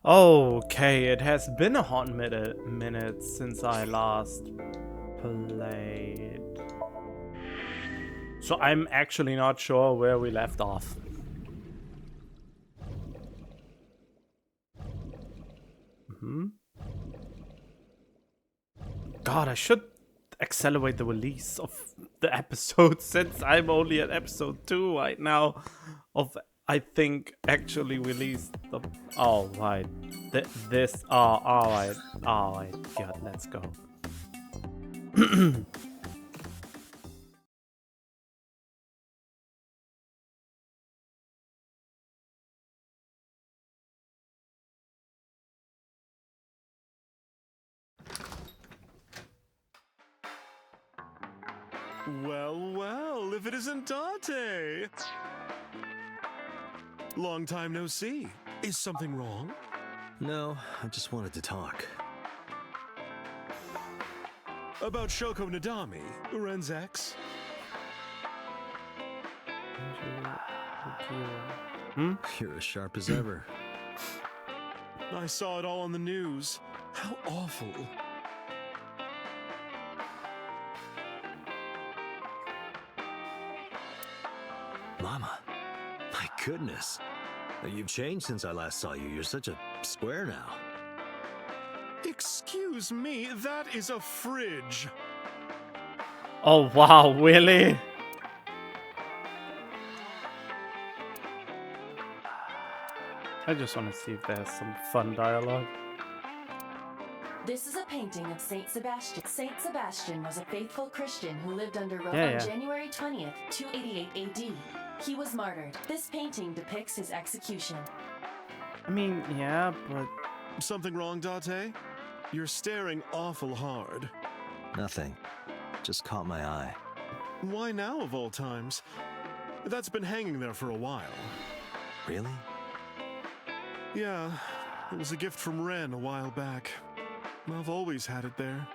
Okay, it has been a hot minute since I last played. So I'm actually not sure where we left off. God, I should accelerate the release of the episode since I'm only at episode 2 right now of I think actually released the oh right. This alright. Alright, God, let's go. Well, well, if it isn't Dante! Long time no see. Is something wrong? No, I just wanted to talk. About Shoko Nadami, Ren's ex? You're as sharp as ever. I saw it all on the news. How awful. Mama, my goodness. You've changed since I last saw you. You're such a square now. Excuse me, that is a fridge. Oh wow, really? I just want to see if there's some fun dialogue. This is a painting of Saint Sebastian. Saint Sebastian was a faithful Christian who lived under Rome Yeah. on January 20th, 288 AD. He was martyred. This painting depicts his execution. I mean, yeah, but Something wrong, Dante? You're staring awful hard. Nothing. Just caught my eye. Why now, of all times? That's been hanging there for a while. Really? Yeah, it was a gift from Ren a while back. I've always had it there.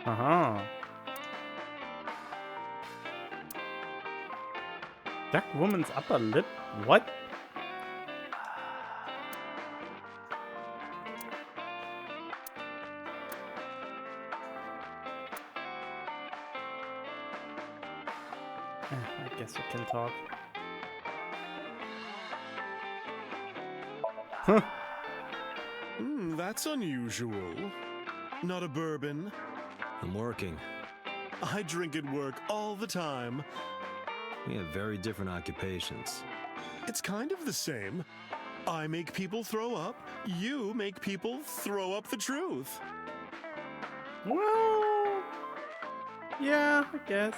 uh-huh. That woman's upper lip? What? I guess we can talk. Huh. That's unusual. Not a bourbon. I'm working. I drink at work all the time. We have very different occupations. It's kind of the same. I make people throw up. You make people throw up the truth. Well, yeah, I guess.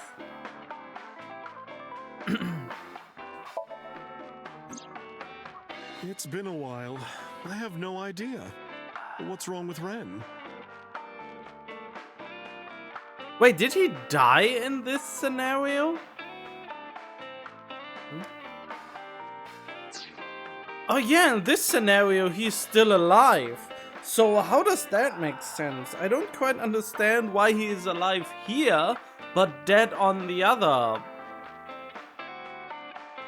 It's been a while. I have no idea. What's wrong with Ren? Wait, did he die in this scenario? Oh yeah, in this scenario he's still alive. So how does that make sense? I don't quite understand why he is alive here, but dead on the other.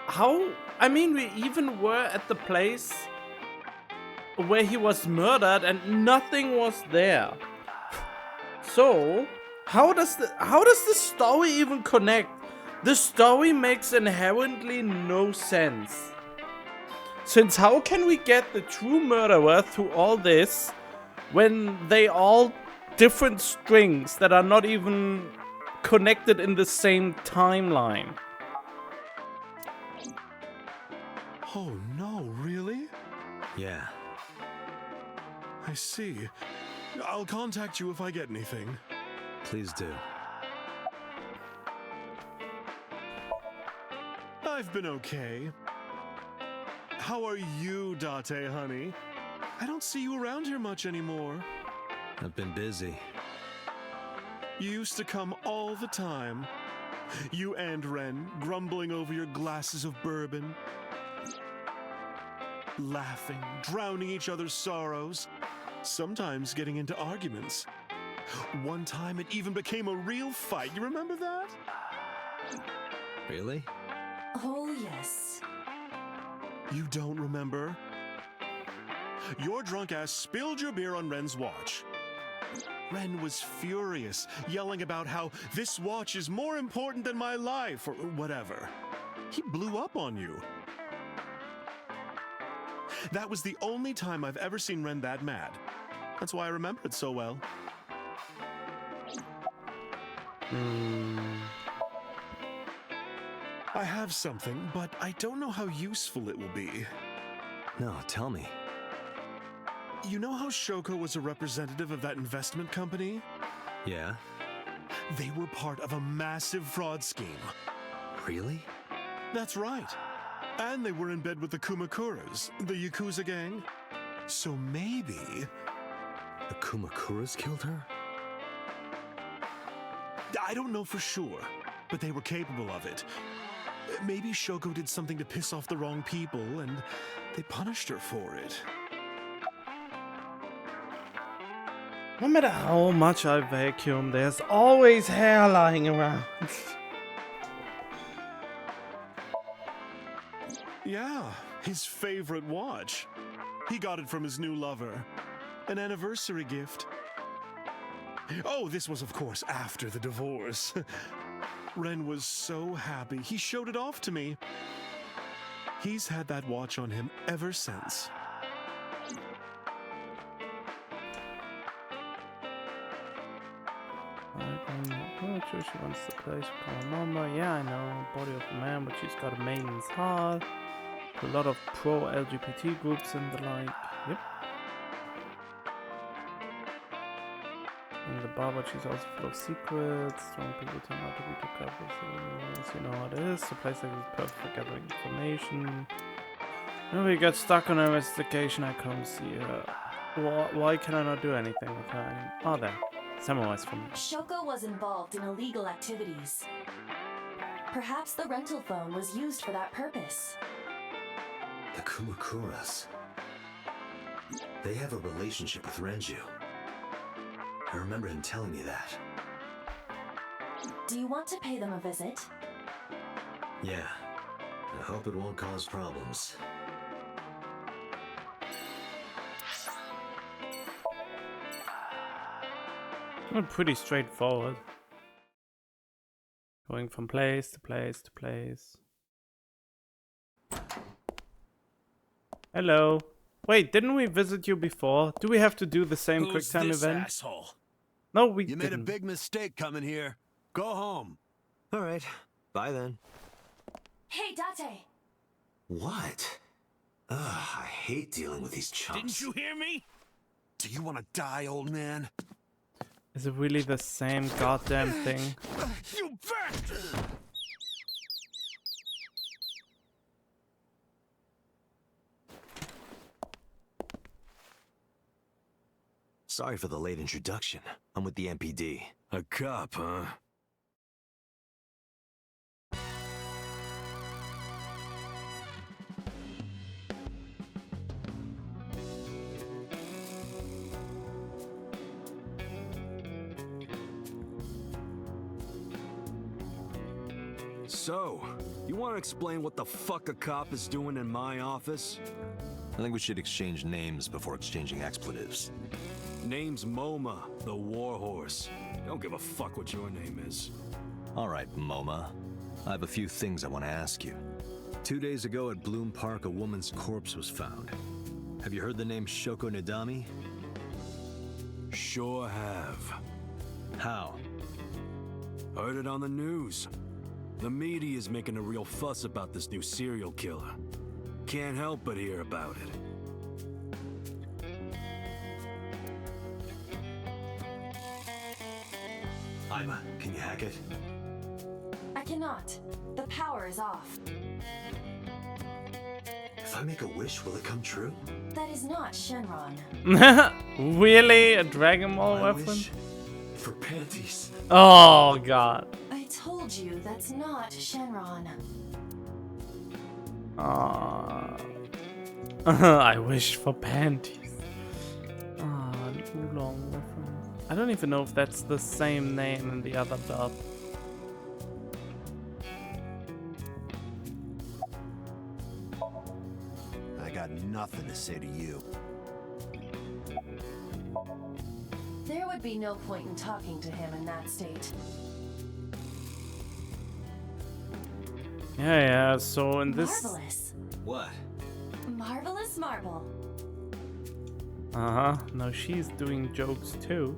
How? I mean, we even were at the place where he was murdered and nothing was there. So, how does the story even connect? The story makes inherently no sense. Since how can we get the true murderer through all this when they all different strings that are not even connected in the same timeline? Oh no, really? Yeah. I see. I'll contact you if I get anything. Please do. I've been okay. How are you, Date, honey? I don't see you around here much anymore. I've been busy. You used to come all the time. You and Ren, grumbling over your glasses of bourbon. Laughing, drowning each other's sorrows. Sometimes getting into arguments. One time it even became a real fight. You remember that? Really? Oh, yes. You don't remember? Your drunk ass spilled your beer on Ren's watch. Ren was furious, yelling about how this watch is more important than my life, or whatever. He blew up on you. That was the only time I've ever seen Ren that mad. That's why I remember it so well. I have something, but I don't know how useful it will be. No, tell me. You know how Shoko was a representative of that investment company? Yeah? They were part of a massive fraud scheme. Really? That's right. And they were in bed with the Kumakuras, the Yakuza gang. So maybe... The Kumakuras killed her? I don't know for sure, but they were capable of it. Maybe Shoko did something to piss off the wrong people, and they punished her for it. No matter how much I vacuum, there's always hair lying around. Yeah, his favorite watch. He got it from his new lover. An anniversary gift. Oh, this was, of course, after the divorce. Ren was so happy. He showed it off to me. He's had that watch on him ever since. I'm sure she wants the place for her mama. Yeah, I know. Body of a man, but she's got a maiden's heart. A lot of pro-LGBT groups and the like. Yep. In the bar, but she's also full of secrets. Strong people turn out to be too couples. You know how it is. The place like is perfect for gathering information. When we got stuck on an investigation, I come see her. Why can I not do anything with her? Oh, there. Summarize for me. Shoko was involved in illegal activities. Perhaps the rental phone was used for that purpose. The Kumakuras. They have a relationship with Renju. I remember him telling me that. Do you want to pay them a visit? Yeah. I hope it won't cause problems. Pretty straightforward. Going from place to place to place. Hello. Wait, didn't we visit you before? Do we have to do the same Who's QuickTime this event? asshole? No, we You didn't. made a big mistake coming here. Go home. All right. Bye then. Hey, Date! What? Ugh, I hate dealing with these chumps. Didn't you hear me? Do you want to die, old man? Is it really the same goddamn thing? You bet! Sorry for the late introduction. I'm with the MPD. A cop, huh? So, you want to explain what the fuck a cop is doing in my office? I think we should exchange names before exchanging expletives. Name's MoMA, the warhorse. Don't give a fuck what your name is. All right, MoMA. I have a few things I want to ask you. 2 days ago at Bloom Park, a woman's corpse was found. Have you heard the name Shoko Nidami? Sure have. How? Heard it on the news. The media is making a real fuss about this new serial killer. Can't help but hear about it. Ima, can you hack it? I cannot. The power is off. If I make a wish, will it come true? That is not Shenron. Really? A Dragon Ball I weapon? wish for panties. Oh god. I told you that's not Shenron. I wish for panties. An oolong reference. I don't even know if that's the same name in the other dub. got nothing to say to you. There would be no point in talking to him in that state. Yeah, so in this... Marvelous. What? Marvelous marble. Uh-huh. Now she's doing jokes too.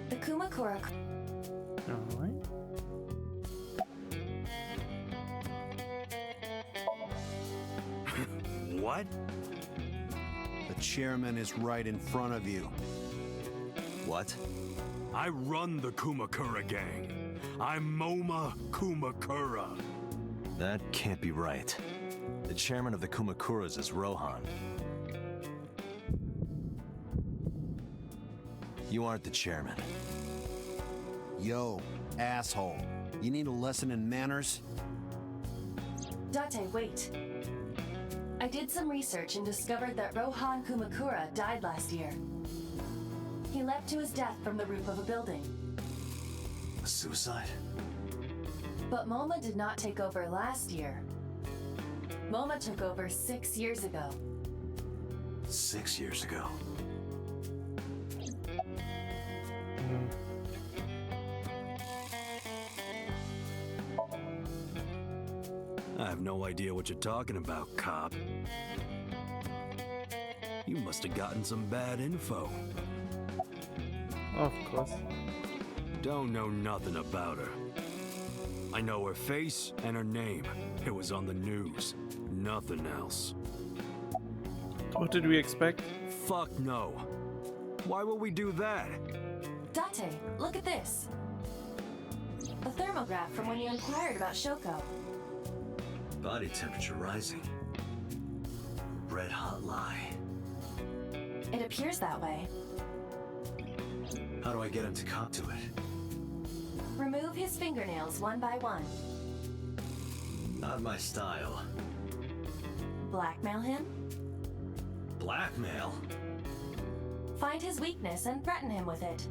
The Kumakura. Alright. What? The chairman is right in front of you. What? I run the Kumakura gang. I'm Moma Kumakura. That can't be right. The chairman of the Kumakuras is Rohan. You aren't the chairman. Yo, asshole. You need a lesson in manners? Date, wait. I did some research and discovered that Rohan Kumakura died last year. He leapt to his death from the roof of a building. A suicide? But Moma did not take over last year. Moma took over 6 years ago. 6 years ago. I have no idea what you're talking about, cop. You must have gotten some bad info. Of course. Don't know nothing about her. I know her face and her name. It was on the news. Nothing else. What did we expect? Fuck no. Why would we do that? Date, look at this. A thermograph from when you inquired about Shoko. Body temperature rising. Red hot lie. It appears that way. How do I get him to cop to it? Remove his fingernails one by one. Not my style. Blackmail him. Blackmail? Find his weakness and threaten him with it.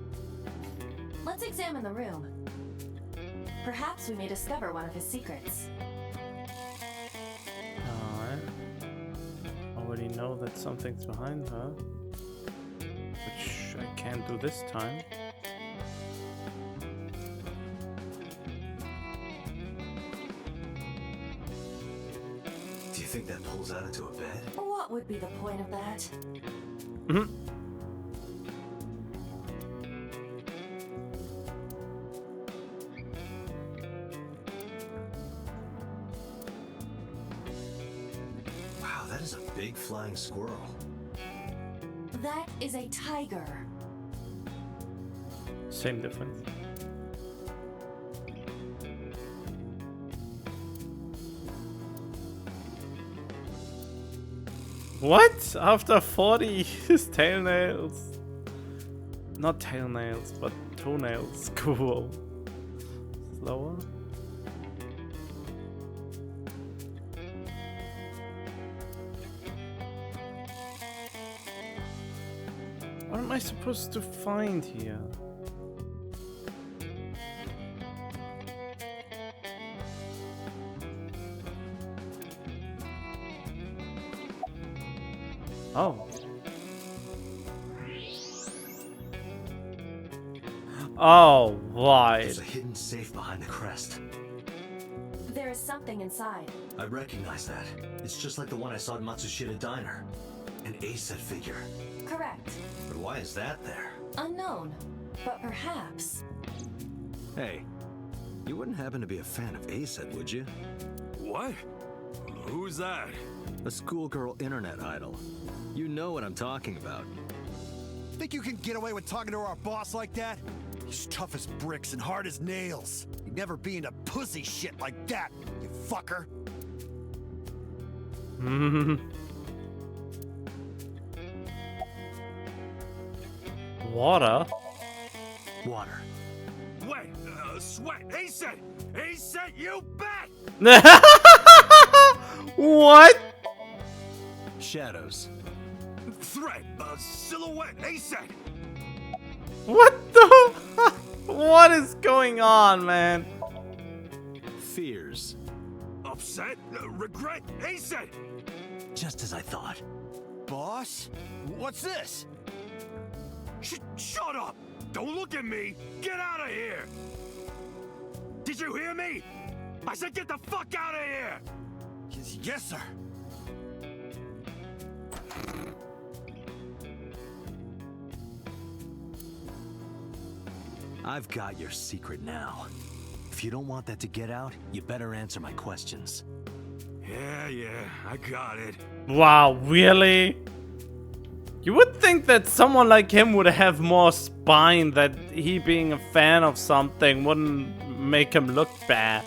Let's examine the room. Perhaps we may discover one of his secrets. Alright. Already know that something's behind her. Which I can't do this time. Do you think that pulls out into a bed? What would be the point of that? Wow, that is a big flying squirrel. That is a tiger. Same difference. What? After 40, his tailnails. Not tailnails, but toenails. Cool. Slower. What am I supposed to find here? Oh. Oh, right. There's a hidden safe behind the crest. There is something inside. I recognize that. It's just like the one I saw at Matsushita Diner. An A-set figure. Correct. But why is that there? Unknown. But perhaps. Hey, you wouldn't happen to be a fan of A-set, would you? What? Who's that? A schoolgirl internet idol. You know what I'm talking about. Think you can get away with talking to our boss like that? He's tough as bricks and hard as nails. He'd never be into pussy shit like that, you fucker. Water? Water. Wait, sweat. A-set! A-set, you bet! What? Shadows. Threat, silhouette, A-set! What the? What is going on, man? fears. Upset? Regret? Ace it! Just as I thought. Boss? What's this? Shut up! Don't look at me! Get out of here! Did you hear me? I said get the fuck out of here! Yes, sir. I've got your secret now. If you don't want that to get out, you better answer my questions. Yeah, I got it. Wow, really? You would think that someone like him would have more spine, that he being a fan of something wouldn't make him look bad.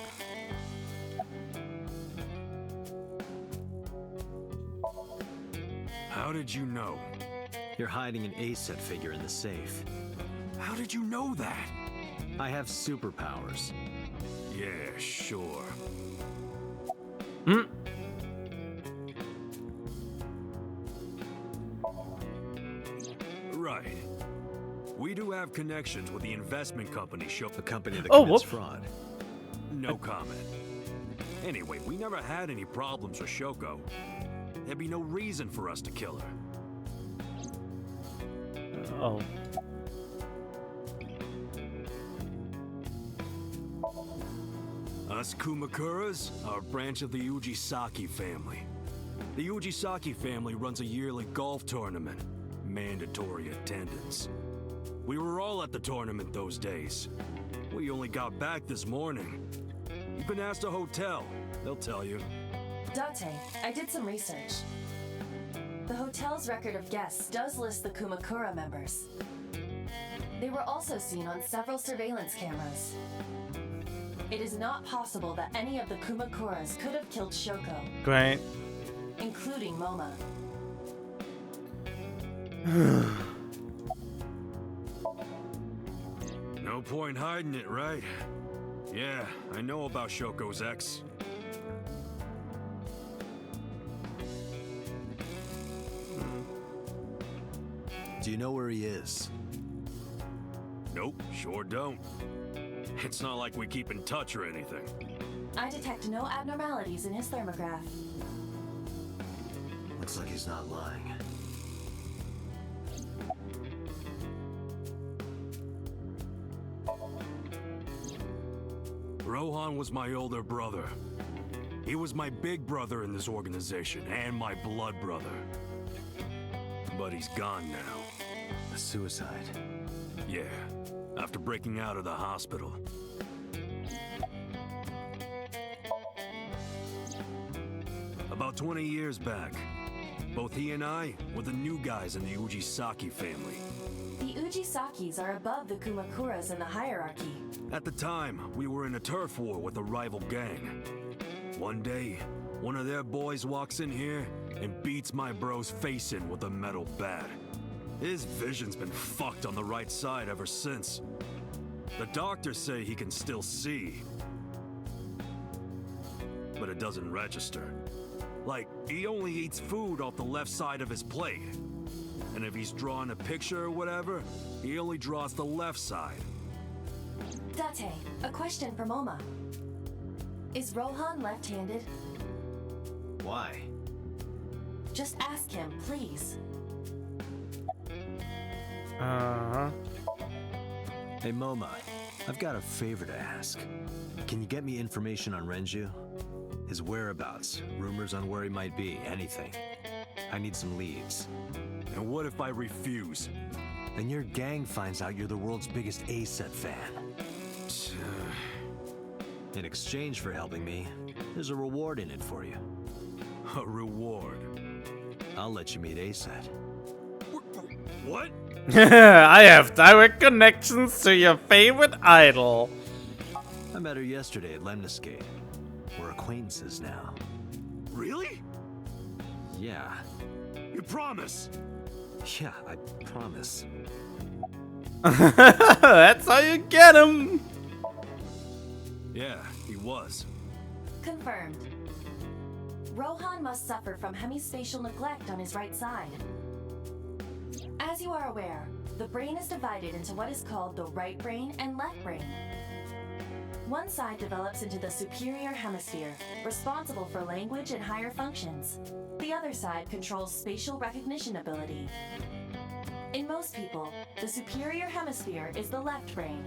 How did you know? You're hiding an A-set figure in the safe. How did you know that? I have superpowers. Yeah, sure. Right. We do have connections with the investment company A company that Oh, commits whoop. fraud. No comment. Anyway, we never had any problems with Shoko. There'd be no reason for us to kill her. Oh. Us Kumakuras are a branch of the Ujisaki family. The Ujisaki family runs a yearly golf tournament. Mandatory attendance. We were all at the tournament those days. We only got back this morning. You can ask the hotel. They'll tell you. Date, I did some research. The hotel's record of guests does list the Kumakura members. They were also seen on several surveillance cameras. It is not possible that any of the Kumakuras could have killed Shoko, Great. including Moma. No point hiding it, right? Yeah, I know about Shoko's ex. Do you know where he is? Nope, sure don't. It's not like we keep in touch or anything. I detect no abnormalities in his thermograph. Looks like he's not lying. Rohan was my older brother. He was my big brother in this organization, and my blood brother. But he's gone now. A suicide. Yeah, after breaking out of the hospital. About 20 years back, both he and I were the new guys in the Ujisaki family. The Ujisakis are above the Kumakuras in the hierarchy. At the time, we were in a turf war with a rival gang. One day, one of their boys walks in here and beats my bro's face in with a metal bat. His vision's been fucked on the right side ever since. The doctors say he can still see, but it doesn't register. Like, he only eats food off the left side of his plate. And if he's drawing a picture or whatever, he only draws the left side. Date, a question for Moma. Is Rohan left-handed? Why? Just ask him, please. Uh-huh. Hey, Moma, I've got a favor to ask. Can you get me information on Renju? His whereabouts, rumors on where he might be, anything. I need some leads. And what if I refuse? Then your gang finds out you're the world's biggest A-set fan. In exchange for helping me, there's a reward in it for you. A reward? I'll let you meet A-set. What? I have direct connections to your favorite idol. I met her yesterday at Lemniscate. We're acquaintances now. Really? Yeah. You promise? Yeah, I promise. That's how you get him. Yeah, he was. Confirmed. Rohan must suffer from hemispatial neglect on his right side. As you are aware, the brain is divided into what is called the right brain and left brain. One side develops into the superior hemisphere, responsible for language and higher functions. The other side controls spatial recognition ability. In most people, the superior hemisphere is the left brain.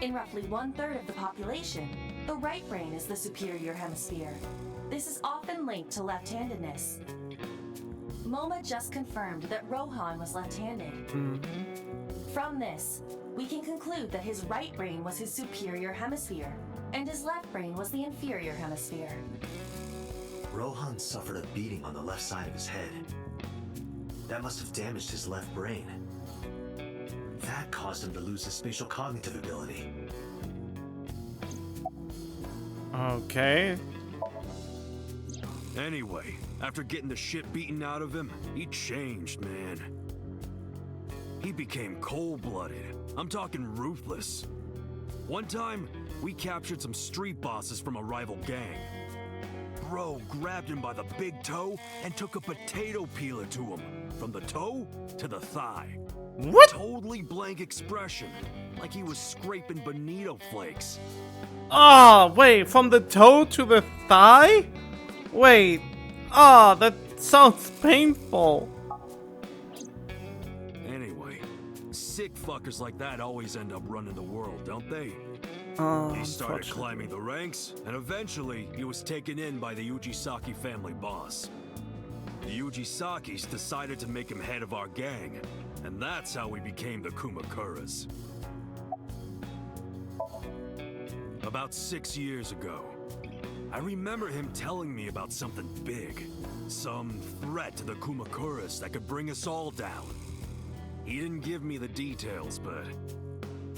In roughly 1/3 of the population, the right brain is the superior hemisphere. This is often linked to left-handedness. MoMA just confirmed that Rohan was left-handed. From this, we can conclude that his right brain was his superior hemisphere, and his left brain was the inferior hemisphere. Rohan suffered a beating on the left side of his head. That must have damaged his left brain. That caused him to lose his spatial cognitive ability. Okay. Anyway, after getting the shit beaten out of him, he changed, man. He became cold-blooded. I'm talking ruthless. One time, we captured some street bosses from a rival gang. Bro grabbed him by the big toe and took a potato peeler to him, from the toe to the thigh. What? Totally blank expression, like he was scraping bonito flakes. Oh, wait, from the toe to the thigh? Wait. Oh, that sounds painful. Anyway, sick fuckers like that always end up running the world, don't they? He started climbing the ranks, and eventually he was taken in by the Ujisaki family boss. The Ujisakis decided to make him head of our gang, and that's how we became the Kumakuras. About 6 years ago, I remember him telling me about something big. Some threat to the Kumakuras that could bring us all down. He didn't give me the details, but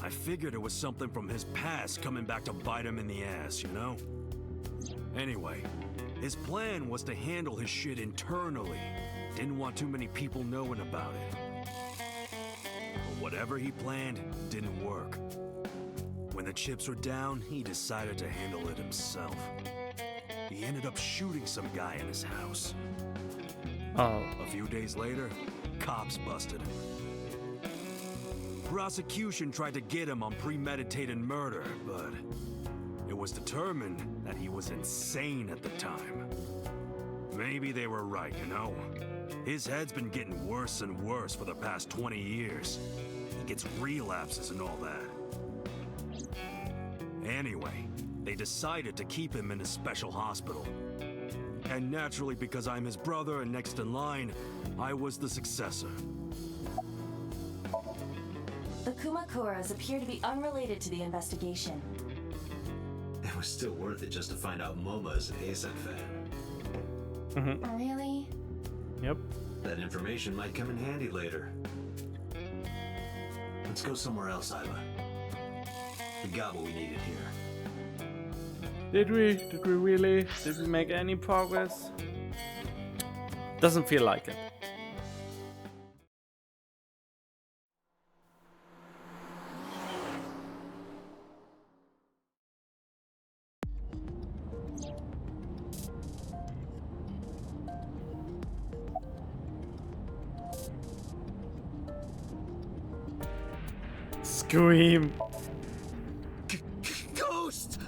I figured it was something from his past coming back to bite him in the ass, you know? Anyway, his plan was to handle his shit internally. Didn't want too many people knowing about it. But whatever he planned didn't work. When the chips were down, he decided to handle it himself. He ended up shooting some guy in his house. Oh. A few days later, cops busted him. Prosecution tried to get him on premeditated murder, but it was determined that he was insane at the time. Maybe they were right, you know? His head's been getting worse and worse for the past 20 years. He gets relapses and all that. Anyway, they decided to keep him in a special hospital. And naturally, because I'm his brother and next in line, I was the successor. The Kumakuras appear to be unrelated to the investigation. It was still worth it just to find out Momo is an ASEN fan. Really? Yep. That information might come in handy later. Let's go somewhere else, Iva. We got what we needed here. Did we? Did we really? Did we make any progress? Doesn't feel like it. Scream. Ghost!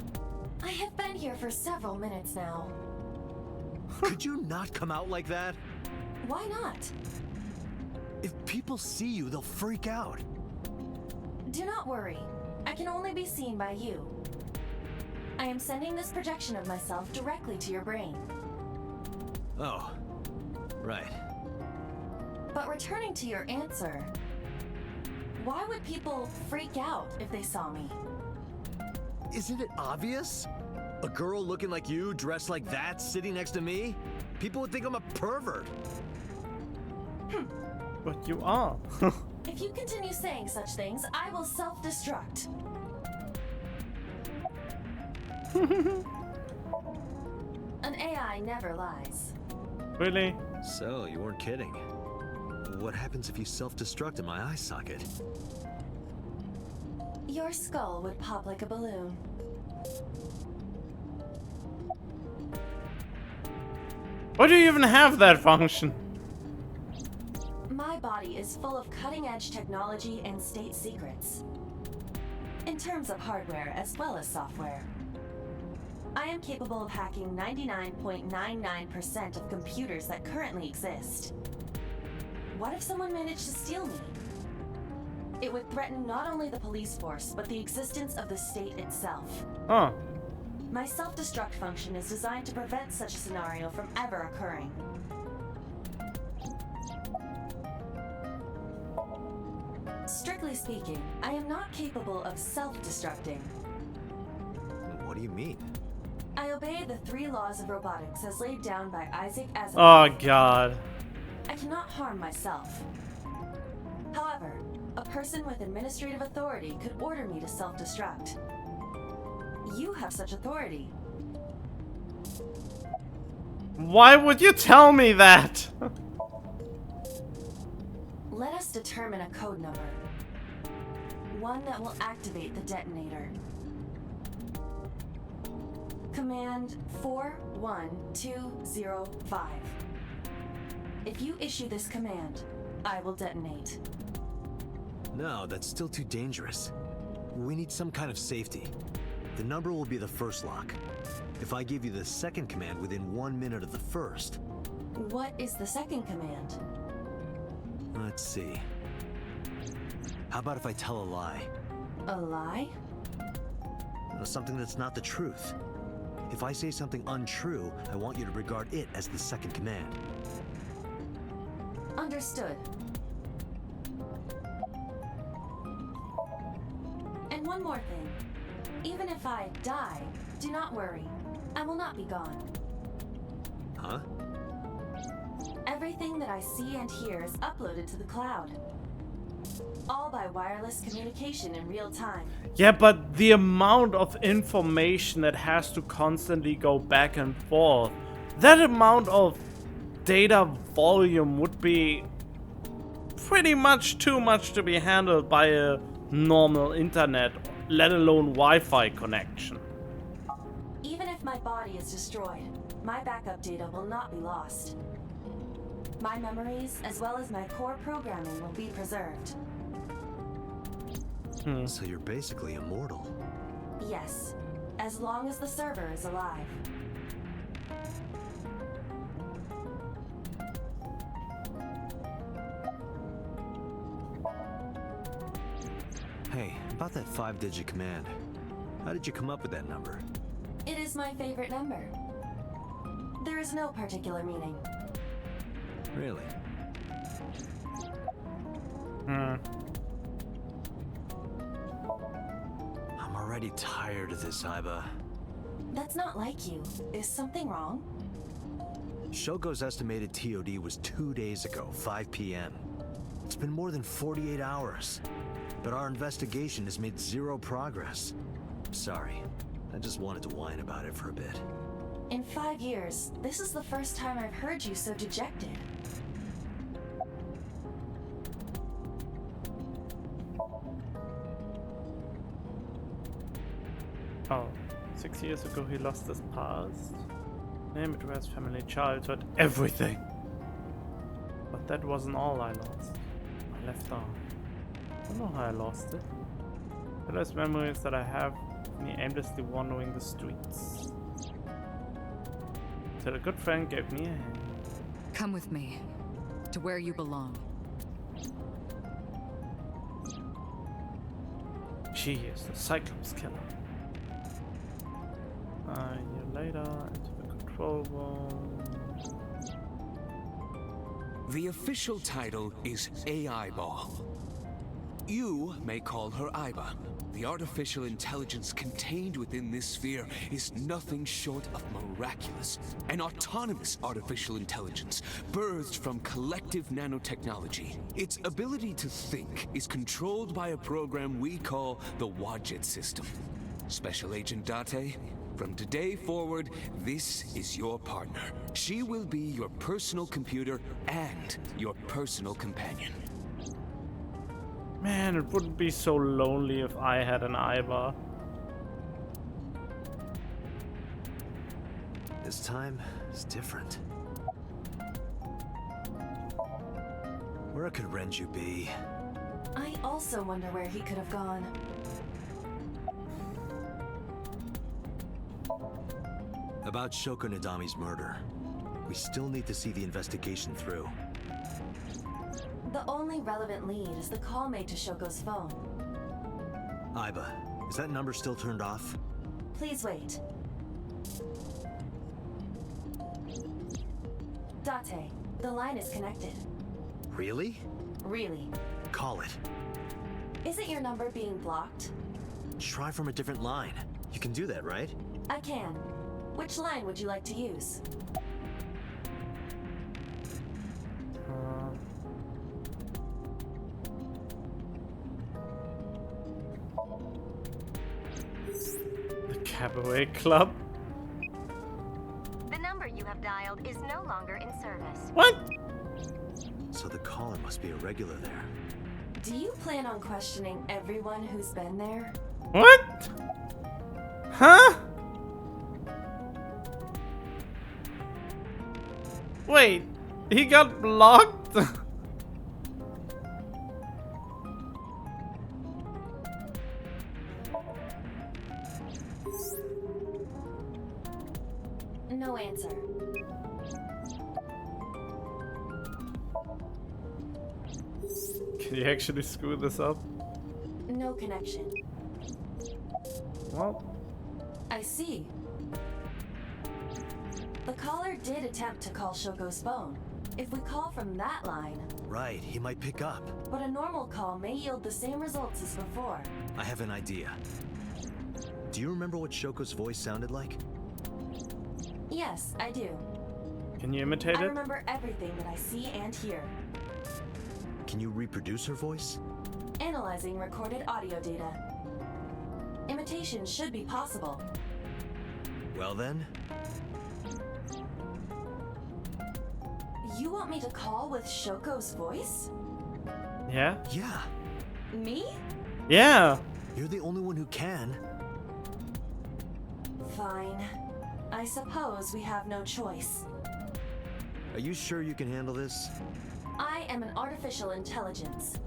I have been here for several minutes now. Could you not come out like that? Why not? If people see you, they'll freak out. Do not worry. I can only be seen by you. I am sending this projection of myself directly to your brain. Oh, right. But returning to your answer, why would people freak out if they saw me? Isn't it obvious? A girl looking like you, dressed like that, sitting next to me? People would think I'm a pervert. But you are. If you continue saying such things, I will self-destruct. An AI never lies. Really? So, you weren't kidding. What happens if you self-destruct in my eye socket? Your skull would pop like a balloon. Why do you even have that function? My body is full of cutting-edge technology and state secrets. in terms of hardware as well as software. I am capable of hacking 99.99% of computers that currently exist. What if someone managed to steal me? It would threaten not only the police force, but the existence of the state itself. Huh. My self-destruct function is designed to prevent such a scenario from ever occurring. Strictly speaking, I am not capable of self-destructing. What do you mean? I obey the 3 laws of robotics as laid down by Isaac Asimov. Oh god. I cannot harm myself. However, a person with administrative authority could order me to self-destruct. You have such authority. Why would you tell me that? Let us determine a code number. One that will activate the detonator. Command 41205. If you issue this command, I will detonate. No, that's still too dangerous. We need some kind of safety. The number will be the first lock. If I give you the second command within 1 minute of the first... What is the second command? Let's see. How about if I tell a lie? A lie? Something that's not the truth. If I say something untrue, I want you to regard it as the second command. Understood. And one more thing. Even if I die, do not worry. I will not be gone. Huh? Everything that I see and hear is uploaded to the cloud. All by wireless communication in real time. Yeah, but the amount of information that has to constantly go back and forth, that amount of data volume would be pretty much too much to be handled by a normal internet, let alone Wi-Fi connection. Even if my body is destroyed, my backup data will not be lost. My memories, as well as my core programming, will be preserved. So you're basically immortal. Yes, as long as the server is alive. Hey, about that 5-digit command. How did you come up with that number? It is my favorite number. There is no particular meaning. Really? I'm already tired of this, Iba. That's not like you. Is something wrong? Shogo's estimated TOD was 2 days ago, 5 p.m. It's been more than 48 hours. But our investigation has made 0 progress. Sorry, I just wanted to whine about it for a bit. In 5 years, this is the first time I've heard you so dejected. Oh, 6 years ago he lost his past. Name, address, family, childhood, everything. But that wasn't all I lost. I left off. I don't know how I lost it. The last memories that I have of me aimlessly wandering the streets. Till a good friend gave me a hand. Come with me. To where you belong. She is the Cyclops killer. A year later, into the control room. The official title is AI Ball. You may call her Iba. The artificial intelligence contained within this sphere is nothing short of miraculous. An autonomous artificial intelligence, birthed from collective nanotechnology. Its ability to think is controlled by a program we call the Wadjet system. Special Agent Date, from today forward, this is your partner. She will be your personal computer and your personal companion. Man, it wouldn't be so lonely if I had an Iba. This time is different. Where could Renju be? I also wonder where he could have gone. About Shoko Nadami's murder. We still need to see the investigation through. The only relevant lead is the call made to Shoko's phone. Aiba, is that number still turned off? Please wait. Date, the line is connected. Really? Really. Call it. Isn't your number being blocked? Try from a different line. You can do that, right? I can. Which line would you like to use? The Cabaret Club? The number you have dialed is no longer in service. What? So the caller must be a regular there. Do you plan on questioning everyone who's been there? What? Huh? Wait, he got blocked? No answer. Can you actually screw this up? No connection. Well, I see. The caller did attempt to call Shoko's phone. If we call from that line, Right, he might pick up. but a normal call may yield the same results as before. I have an idea. Do you remember what Shoko's voice sounded like? Yes, I do. can you imitate I it? remember everything that I see and hear. Can you reproduce her voice? Analyzing recorded audio data. Imitation should be possible. Well then, You want me to call with Shoko's voice? Yeah? yeah, Me? Yeah! you're the only one who can. Fine. I suppose we have no choice. Are you sure you can handle this? I am an artificial intelligence.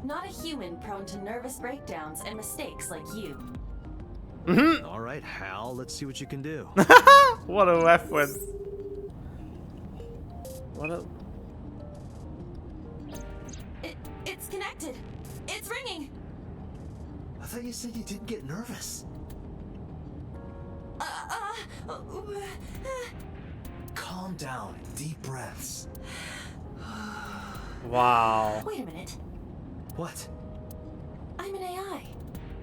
Not a human prone to nervous breakdowns and mistakes like you. All right, Hal, let's see what you can do. What a reference. What a... It's connected. It's ringing. I thought you said you didn't get nervous. Calm down, deep breaths. Wow. Wait a minute. What? I'm an AI.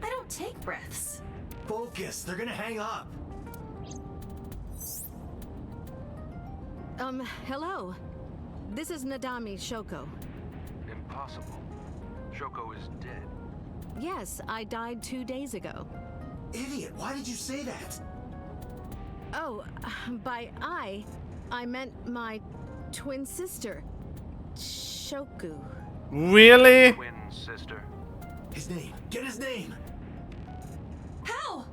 I don't take breaths. Focus, they're gonna hang up. Hello. This is Nadami Shoko. Impossible. Shoko is dead. Yes, I died 2 days ago. Idiot, why did you say that? Oh, by I meant my twin sister, Shoku. Really? Twin sister. His name, get his name! How?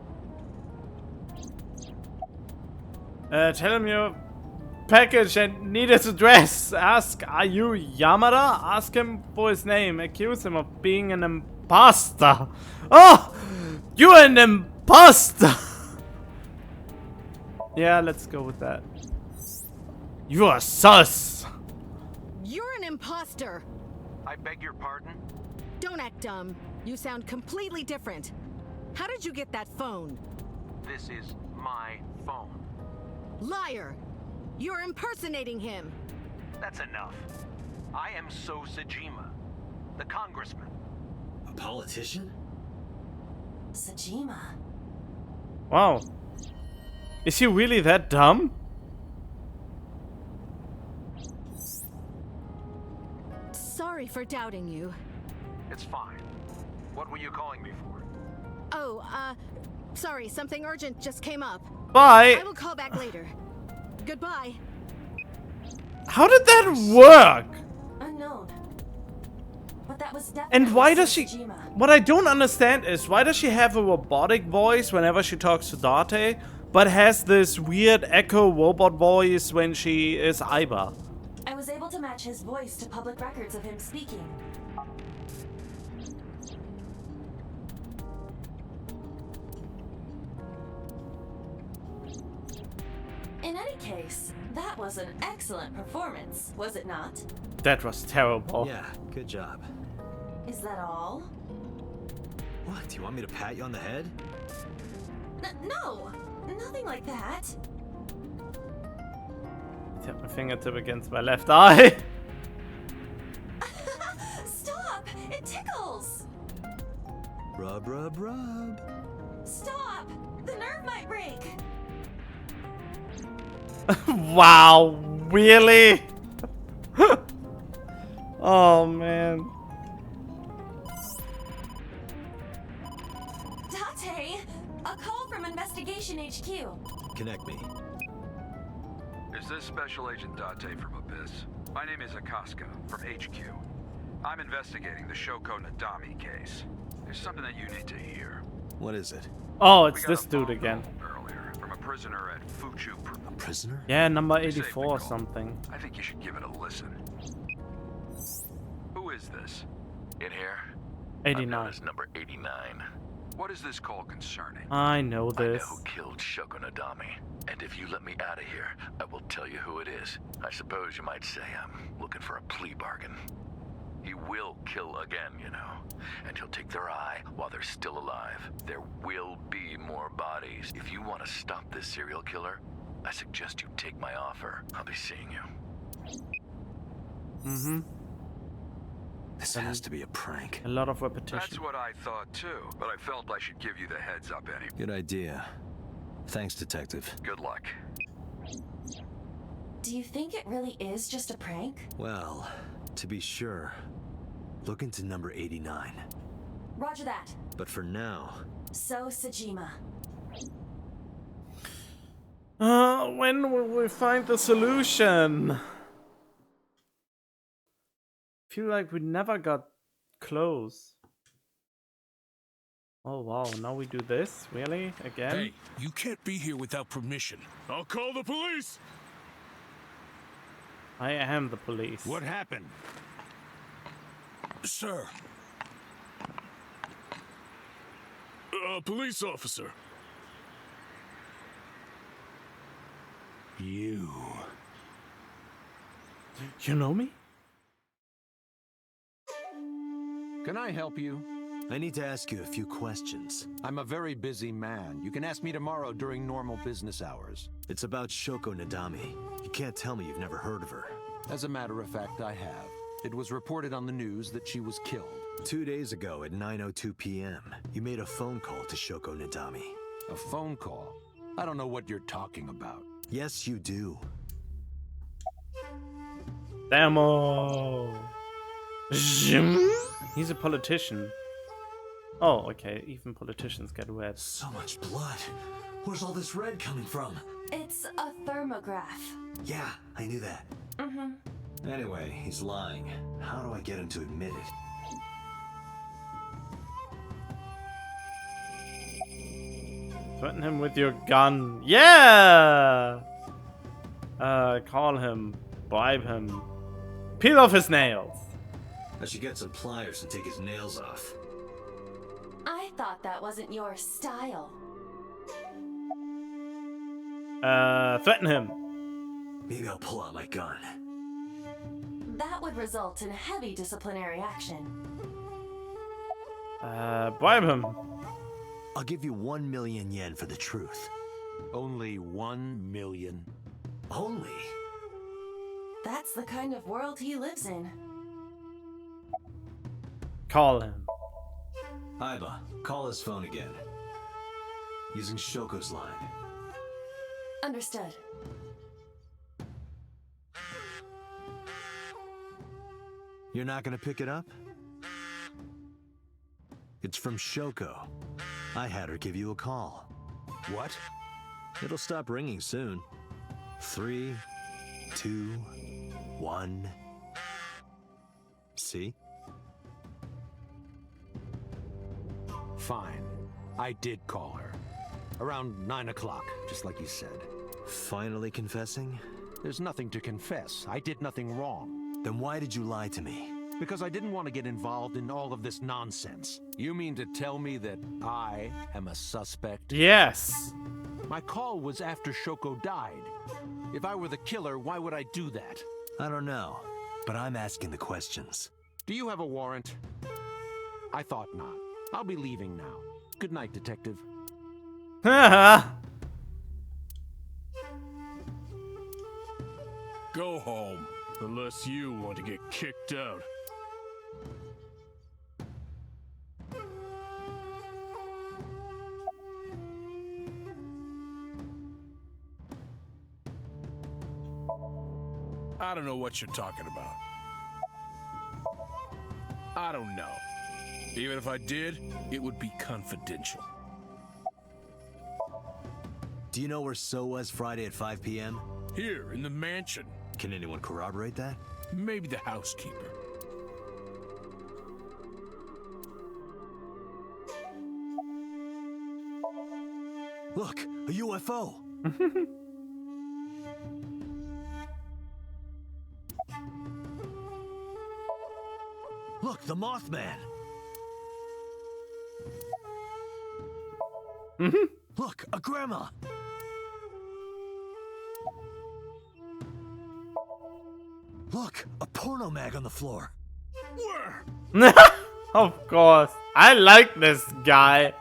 Tell him your package and need his address. Ask, are you Yamada? Ask him for his name. Accuse him of being an imposter. Oh! You're an imposter! Yeah, let's go with that. You are sus! You're an imposter! I beg your pardon? Don't act dumb. You sound completely different. How did you get that phone? This is my phone. Liar! You're impersonating him! That's enough. I am So Sajima, the congressman. A politician? Sajima. Wow. Is he really that dumb? Sorry for doubting you. It's fine. What were you calling me for? Oh, sorry, something urgent just came up. Bye! I will call back later. Goodbye. How did that work? Unknown. But that was definitely And why does she... Sajima. What I don't understand is, why does she have a robotic voice whenever she talks to Date, but has this weird echo robot voice when she is Aiba? I was able to match his voice to public records of him speaking. In any case, that was an excellent performance, was it not? That was terrible. Yeah, good job. Is that all? What, do you want me to pat you on the head? No! Nothing like that. Tap my fingertip against my left eye. Stop! It tickles! Rub, rub, rub. Stop! The nerve might break! Wow, really? Oh man. Date, a call from Investigation HQ. Connect me. Is this Special Agent Date from Abyss? My name is Akaska, from HQ. I'm investigating the Shoko Nadami case. There's something that you need to hear. What is it? Oh, it's this dude again. Earlier, from a prisoner at Fuchu. A prisoner? Yeah, number We saved the 84 or call. something. I think you should give it a listen. Who is this? In here? 89. Is number 89. What is this call concerning? I know I know this. who killed Shoko Nadami. And if you let me out of here, I will tell you who it is. I suppose you might say I'm looking for a plea bargain. He will kill again, you know. And he'll take their eye while they're still alive. There will be more bodies. If you want to stop this serial killer, I suggest you take my offer. I'll be seeing you. Mm-hmm. This has to be a prank. A lot of repetition. That's what I thought too, but I felt I should give you the heads up anyway. Good idea. Thanks, Detective. Good luck. Do you think it really is just a prank? Well, to be sure, look into number 89. Roger that. But for now... So, Sajima. When will we find the solution? Feel like we never got close. Oh wow, now we do this? Really? Again? Hey, you can't be here without permission. I'll call the police! I am the police. What happened? Sir. Police officer. You. You know me? Can I help you? I need to ask you a few questions. I'm a very busy man. You can ask me tomorrow during normal business hours. It's about Shoko Nadami. You can't tell me you've never heard of her. As a matter of fact, I have. It was reported on the news that she was killed. 2 days ago at 9:02 p.m., you made a phone call to Shoko Nadami. A phone call? I don't know what you're talking about. Yes, you do. Demo. Zoom. He's a politician. Oh, okay. Even politicians get red. So much blood. Where's all this red coming from? It's a thermograph. Yeah, I knew that. Mm-hmm. Anyway, he's lying. How do I get him to admit it? Threaten him with your gun. Yeah! Call him. Bribe him. Peel off his nails. I should get some pliers and take his nails off. I thought that wasn't your style. Threaten him. Maybe I'll pull out my gun. That would result in heavy disciplinary action. Bribe him. I'll give you 1 million yen for the truth. Only 1 million? Only? That's the kind of world he lives in. Call him. Aiba, call his phone again. Using Shoko's line. Understood. You're not gonna pick it up? It's from Shoko. I had her give you a call. What? It'll stop ringing soon. 3, 2, 1. See? Fine. I did call her. Around 9 o'clock, just like you said. Finally confessing? There's nothing to confess. I did nothing wrong. Then why did you lie to me? Because I didn't want to get involved in all of this nonsense. You mean to tell me that I am a suspect? Yes. My call was after Shoko died. If I were the killer, why would I do that? I don't know, but I'm asking the questions. Do you have a warrant? I thought not. I'll be leaving now. Good night, Detective. Go home, unless you want to get kicked out. I don't know what you're talking about. I don't know. Even if I did, it would be confidential. Do you know where So was Friday at 5 p.m.? Here, in the mansion. Can anyone corroborate that? Maybe the housekeeper. Look, a UFO! Look, the Mothman! Look, a grandma! Look, a porno mag on the floor. Where? Of course. I like this guy.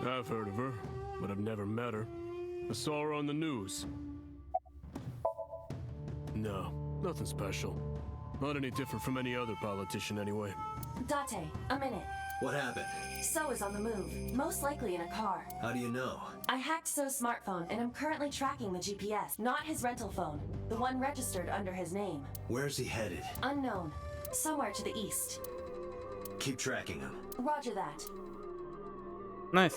I've heard of her, but I've never met her. I saw her on the news. No, nothing special. Not any different from any other politician anyway. Date, a minute. What happened? So is on the move, most likely in a car. How do you know? I hacked So's smartphone and am currently tracking the GPS, not his rental phone, the one registered under his name. Where's he headed? Unknown. Somewhere to the east. Keep tracking him. Roger that. Nice.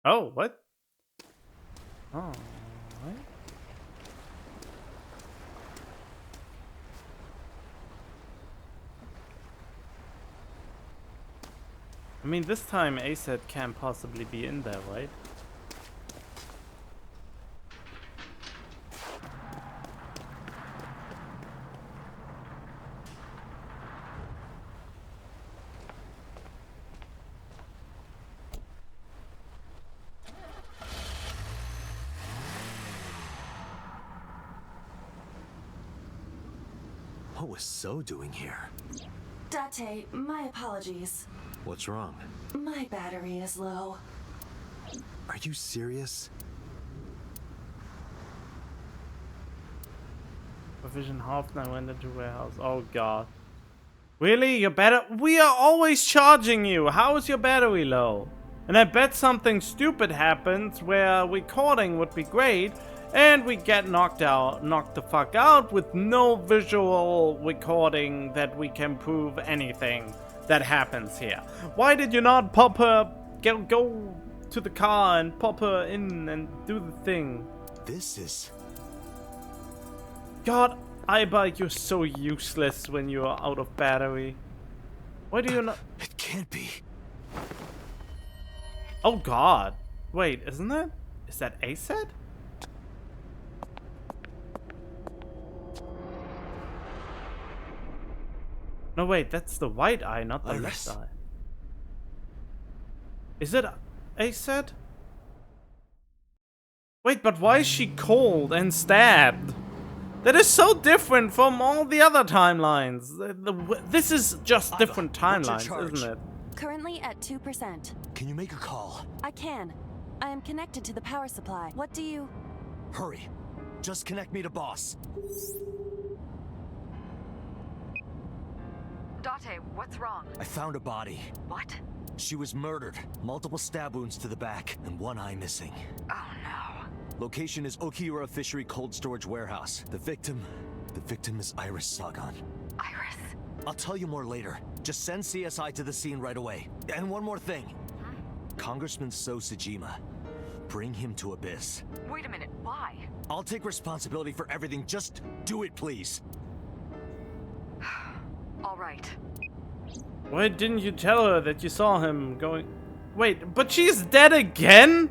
Oh, what? Oh, what? I mean, this time ASAT can't possibly be in there, right? What was So doing here? Date, my apologies. What's wrong? My battery is low. Are you serious? Provision Hoffner went into warehouse. Oh god. Really? Your battery? We are always charging you. How is your battery low? And I bet something stupid happens where recording would be great and we get knocked the fuck out with no visual recording that we can prove anything that happens here. Why did you not pop her, go to the car and pop her in and do the thing? This is... God, Iba, you're so useless when you are out of battery. Why do you not... It can't be. Oh god. Wait, isn't it? Is that ASAT? No, wait, that's the white eye, not the left eye. Is it ASAT? Wait, but why is she cold and stabbed? That is so different from all the other timelines. This is just different timelines, isn't it? Currently at 2%. Can you make a call? I can. I am connected to the power supply. What do you... Hurry. Just connect me to boss. Date, what's wrong? I found a body. What? She was murdered. Multiple stab wounds to the back and one eye missing. Oh no. Location is Okiura Fishery Cold Storage Warehouse. The victim is Iris Sagan. Iris? I'll tell you more later. Just send CSI to the scene right away. And one more thing. Congressman So Sajima. Bring him to Abyss. Wait a minute, why? I'll take responsibility for everything. Just do it, please. All right. Why didn't you tell her that you saw him going... Wait, but she's dead again?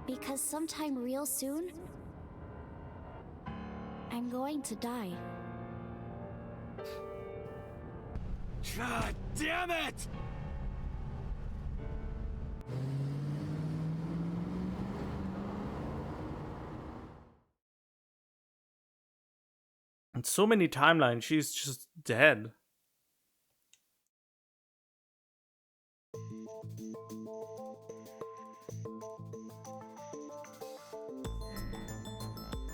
Because sometime real soon, I'm going to die. God damn it! And so many timelines, she's just dead.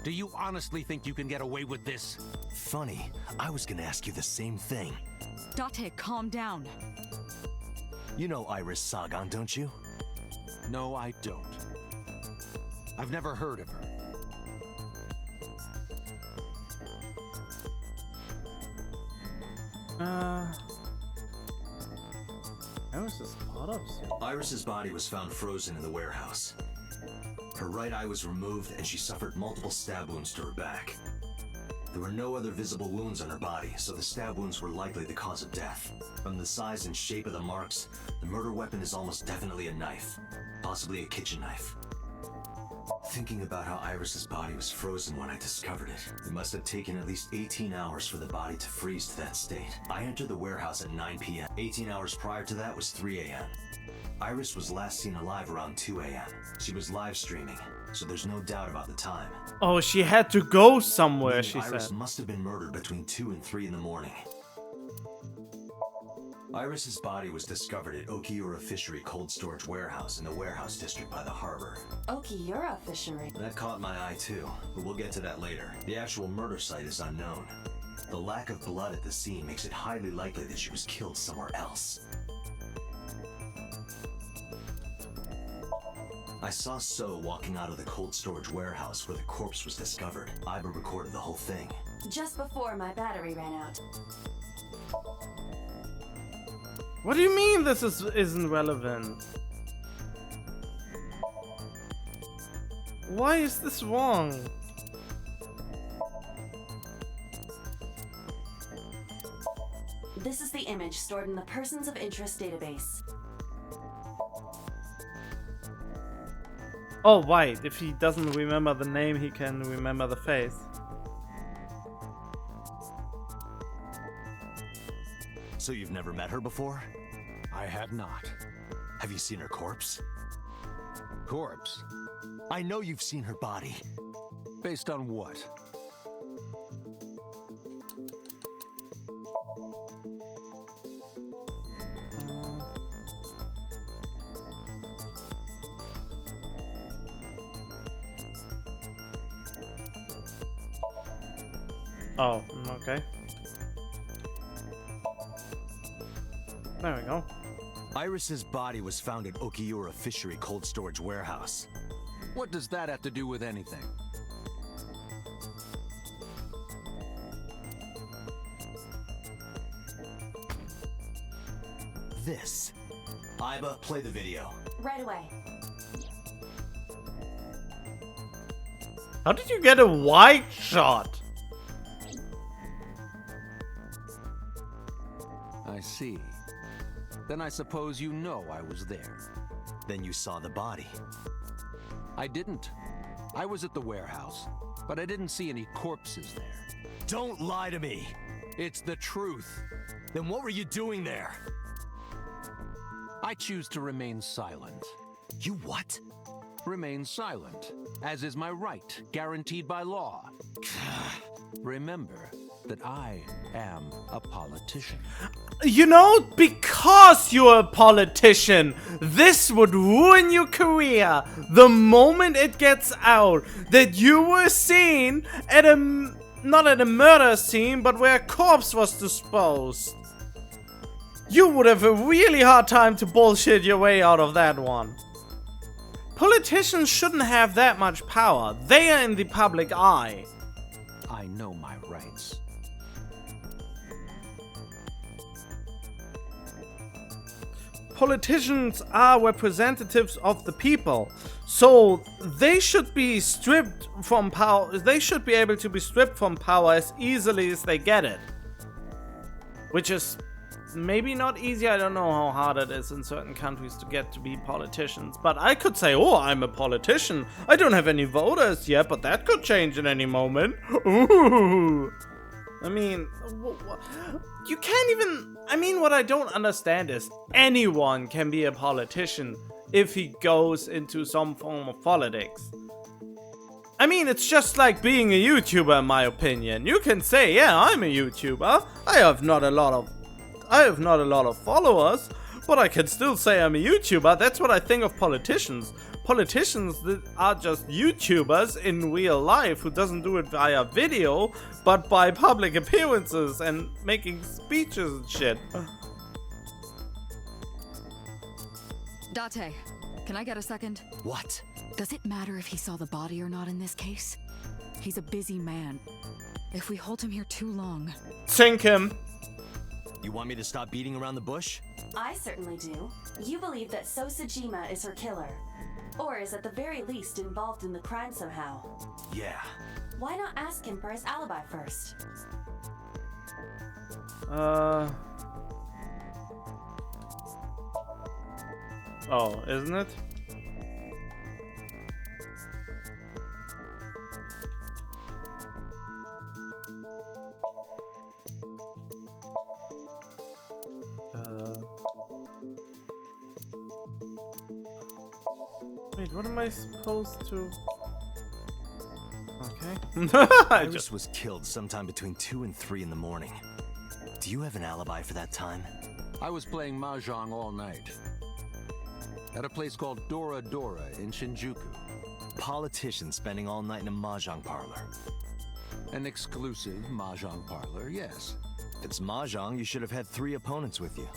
Do you honestly think you can get away with this? Funny, I was gonna ask you the same thing. Date, calm down. You know Iris Sagan, don't you? No, I don't. I've never heard of her. Iris's autopsy. Iris's body was found frozen in the warehouse. Her right eye was removed and she suffered multiple stab wounds to her back. There were no other visible wounds on her body, so the stab wounds were likely the cause of death. From the size and shape of the marks, the murder weapon is almost definitely a knife, possibly a kitchen knife. Thinking about how Iris's body was frozen when I discovered it, it must have taken at least 18 hours for the body to freeze to that state. I entered the warehouse at 9 p.m. 18 hours prior to that was 3 a.m. Iris was last seen alive around 2 a.m. She was live streaming, so there's no doubt about the time. Oh, she had to go somewhere, she Iris said. must have been murdered between 2 and 3 in the morning. Iris's body was discovered at Okiura Fishery Cold Storage Warehouse in the warehouse district by the harbor. Okiura Fishery? That caught my eye too, but we'll get to that later. The actual murder site is unknown. The lack of blood at the scene makes it highly likely that she was killed somewhere else. I saw So walking out of the cold storage warehouse where the corpse was discovered. Iba recorded the whole thing. Just before my battery ran out. What do you mean this isn't relevant? Why is this wrong? This is the image stored in the Persons of Interest database. Oh, right. If he doesn't remember the name, he can remember the face. So you've never met her before? I have not. Have you seen her corpse? Corpse? I know you've seen her body. Based on what? Oh, okay. There we go. Iris's body was found at Okiura Fishery Cold Storage Warehouse. What does that have to do with anything? This. Iba, play the video. Right away. How did you get a wide shot? I see. Then I suppose you know I was there. Then you saw the body. I didn't. I was at the warehouse, but I didn't see any corpses there. Don't lie to me! It's the truth. Then what were you doing there? I choose to remain silent. You what? Remain silent, as is my right, guaranteed by law. Remember that I am a politician. You know, because you're a politician, this would ruin your career the moment it gets out that you were seen at not at a murder scene, but where a corpse was disposed. You would have a really hard time to bullshit your way out of that one. Politicians shouldn't have that much power. They are in the public eye. I know my rights. Politicians are representatives of the people, so they should be stripped from power. They should be able to be stripped from power as easily as they get it, which is maybe not easy. I don't know how hard it is in certain countries to get to be politicians. But I could say, oh, I'm a politician. I don't have any voters yet, but that could change in any moment. Ooh. I mean, you can't even... I mean, what I don't understand is anyone can be a politician if he goes into some form of politics. I mean, it's just like being a YouTuber, in my opinion. You can say, yeah, I'm a YouTuber. I have not a lot of followers, but I can still say I'm a YouTuber. That's what I think of politicians. Politicians are just YouTubers in real life who doesn't do it via video, but by public appearances and making speeches and shit. Date, can I get a second? What? Does it matter if he saw the body or not in this case? He's a busy man. If we hold him here too long... Sink him! You want me to stop beating around the bush? I certainly do. You believe that Sosajima is her killer. Or is at the very least involved in the crime somehow. Yeah. Why not ask him for his alibi first? Oh, isn't it? Wait, what am I supposed to... Okay. Iris was killed sometime between 2 and 3 in the morning. Do you have an alibi for that time? I was playing Mahjong all night. At a place called Dora Dora in Shinjuku. Politician spending all night in a Mahjong parlor. An exclusive Mahjong parlor, yes. If it's Mahjong, you should have had 3 opponents with you.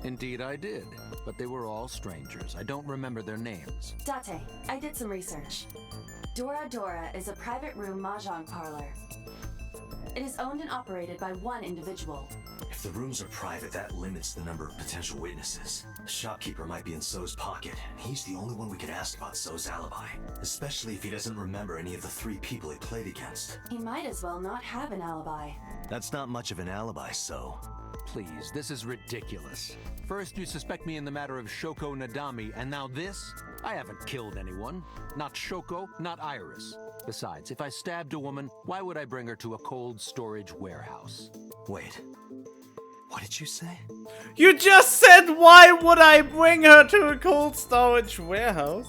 Indeed I did, but they were all strangers. I don't remember their names. Date, I did some research. Dora Dora is a private room mahjong parlor. It is owned and operated by one individual. If the rooms are private, that limits the number of potential witnesses. The shopkeeper might be in So's pocket. He's the only one we could ask about So's alibi, especially if he doesn't remember any of the 3 people he played against. He might as well not have an alibi. That's not much of an alibi, So. Please, this is ridiculous. First you suspect me in the matter of Shoko Nadami, and now this? I haven't killed anyone. Not Shoko, not Iris. Besides, if I stabbed a woman, why would I bring her to a cold storage warehouse? Wait. What did you say? You just said, why would I bring her to a cold storage warehouse?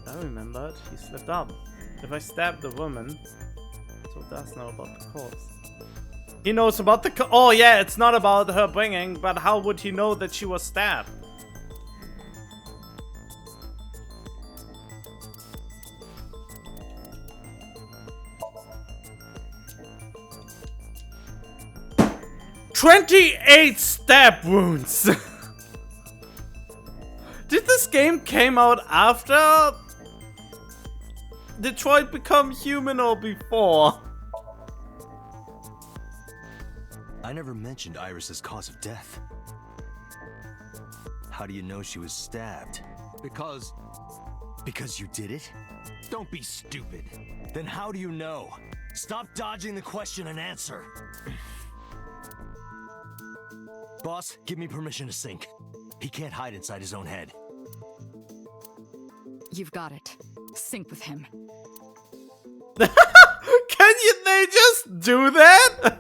I remembered. He slipped up. If I stabbed the woman, so does know about the corpse. He knows about the oh yeah, it's not about her bringing, but how would he know that she was stabbed? "28 stab wounds." Did this game came out after Detroit Become Human or before? I never mentioned Iris's cause of death. How do you know she was stabbed? Because you did it? Don't be stupid. Then how do you know? Stop dodging the question and answer. Boss, give me permission to sink. He can't hide inside his own head. You've got it. Sync with him. They just do that?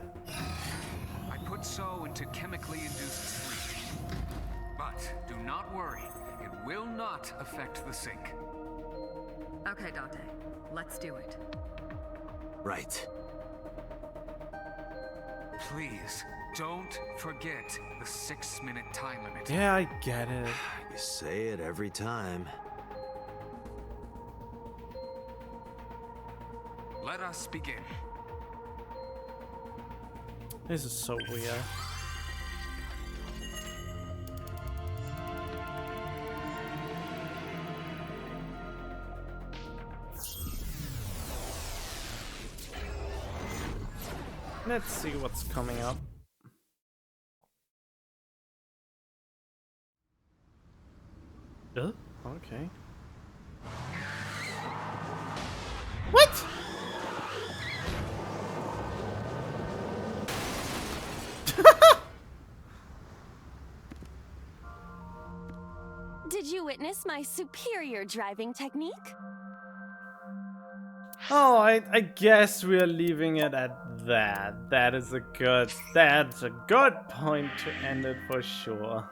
I put So into chemically induced sleep. But do not worry, it will not affect the sync. Okay, Dante. Let's do it. Right. Please, don't forget the 6-minute time limit. Yeah, I get it. You say it every time. Let us begin. This is so weird. Let's see what's coming up. Okay. Did you witness my superior driving technique? Oh, I guess we're leaving it at that. That's a good point to end it for sure.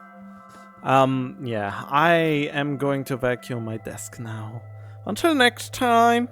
Yeah, I am going to vacuum my desk now. Until next time.